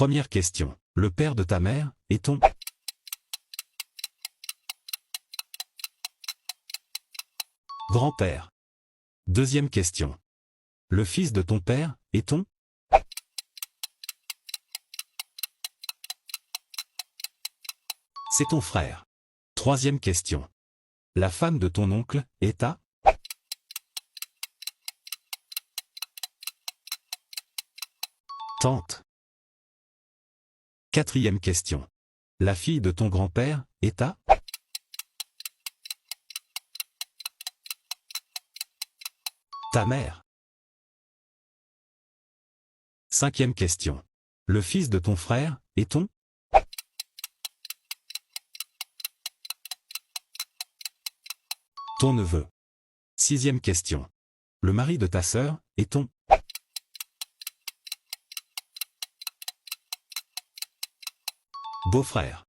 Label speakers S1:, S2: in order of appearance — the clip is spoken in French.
S1: Première question. Le père de ta mère est ton grand-père. Deuxième question. Le fils de ton père est ton c'est ton frère. Troisième question. La femme de ton oncle est ta tante. Quatrième question. La fille de ton grand-père est ta mère. Cinquième question. Le fils de ton frère est ton neveu. Sixième question. Le mari de ta sœur est ton beau-frère.